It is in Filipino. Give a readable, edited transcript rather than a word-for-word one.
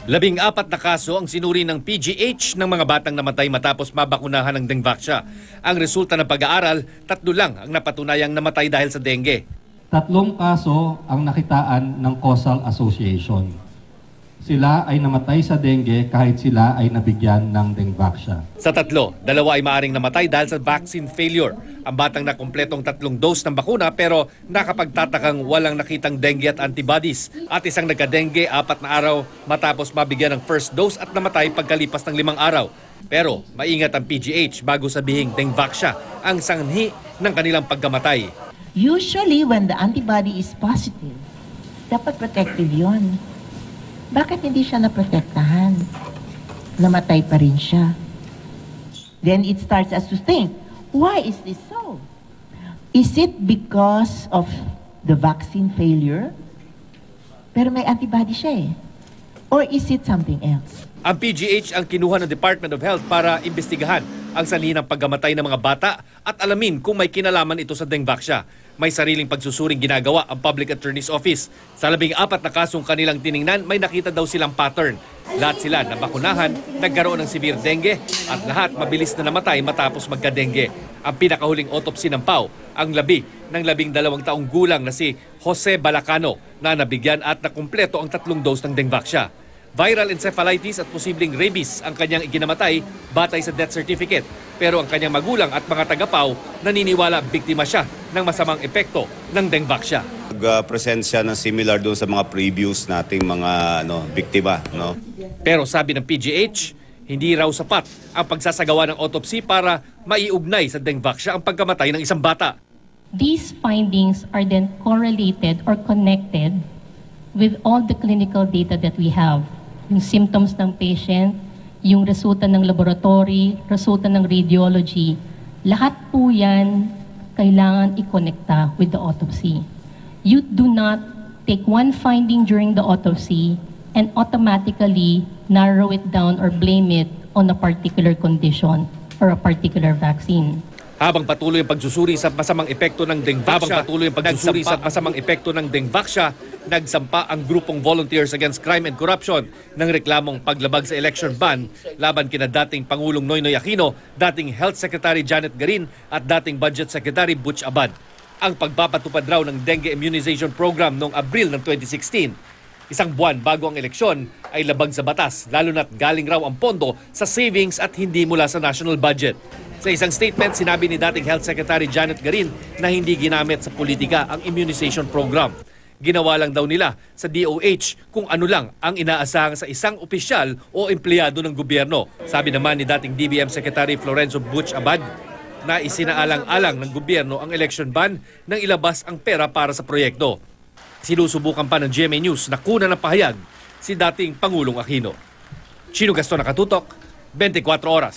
14 na kaso ang sinuri ng PGH ng mga batang namatay matapos mabakunahan ng Dengvaxia. Ang resulta ng pag-aaral, 3 lang ang napatunayang namatay dahil sa dengue. 3 kaso ang nakitaan ng causal association. Sila ay namatay sa dengue kahit sila ay nabigyan ng Dengvaxia. Sa 3, 2 ay maaring namatay dahil sa vaccine failure. Ang batang na kumpletong 3 dose ng bakuna pero nakapagtatakang walang nakitang dengue at antibodies. At isang nagka-dengue 4 na araw matapos mabigyan ng first dose at namatay pagkalipas ng 5 araw. Pero maingat ang PGH bago sabihing Dengvaxia ang sanhi ng kanilang pagkamatay. Usually when the antibody is positive, dapat protective yon. Bakit hindi siya naprotektahan? Namatay pa rin siya. Then it starts us to think, why is this so? Is it because of the vaccine failure? Pero may antibody siya eh. Or is it something else? Ang PGH ang kinuha ng Department of Health para imbestigahan ang sanhi ng pagkamatay ng mga bata at alamin kung may kinalaman ito sa Dengvaxia. May sariling pagsusuring ginagawa ang Public Attorney's Office. Sa 14 na kasong kanilang tiningnan, may nakita daw silang pattern. Lahat sila nabakunahan, nagkaroon ng severe dengue at lahat mabilis na namatay matapos magka-dengue. Ang pinakahuling autopsy ng PAO, ang labi ng 12 taong gulang na si Jose Balacano na nabigyan at nakumpleto ang 3 dose ng Dengvaxia. Viral encephalitis at posibleng rabies ang kanyang ikinamatay batay sa death certificate. Pero ang kanyang magulang at mga taga-PAO naniniwala biktima siya ng masamang epekto ng Dengvaxia. Present siya ng similar doon sa mga previous nating mga biktima. No? Pero sabi ng PGH, hindi raw sapat ang pagsasagawa ng autopsy para maiugnay sa Dengvaxia ang pagkamatay ng isang bata. These findings are then correlated or connected with all the clinical data that we have. Yung symptoms ng patient, yung resulta ng laboratory, resulta ng radiology, lahat po yan kailangan i-connecta with the autopsy. You do not take one finding during the autopsy and automatically narrow it down or blame it on a particular condition or a particular vaccine. Habang patuloy ang pagsusuri sa masamang epekto ng Dengvaxia, nagsampa ang grupong Volunteers Against Crime and Corruption ng reklamong paglabag sa election ban laban kina dating Pangulong Noynoy Aquino, dating Health Secretary Janet Garin at dating Budget Secretary Butch Abad. Ang pagpapatupad raw ng dengue immunization program noong Abril ng 2016. Isang buwan bago ang eleksyon ay labag sa batas, lalo na't galing raw ang pondo sa savings at hindi mula sa national budget. Sa isang statement, sinabi ni dating Health Secretary Janet Garin na hindi ginamit sa politika ang immunization program. Ginawa lang daw nila sa DOH kung ano lang ang inaasahan sa isang opisyal o empleyado ng gobyerno. Sabi naman ni dating DBM Secretary Florencio Butch Abad na isinaalang-alang ng gobyerno ang election ban nang ilabas ang pera para sa proyekto. Sinusubukan pa ng GMA News na kunan ng pahayag si dating Pangulong Aquino. Chino Gaston, Nakatutok, 24 Oras.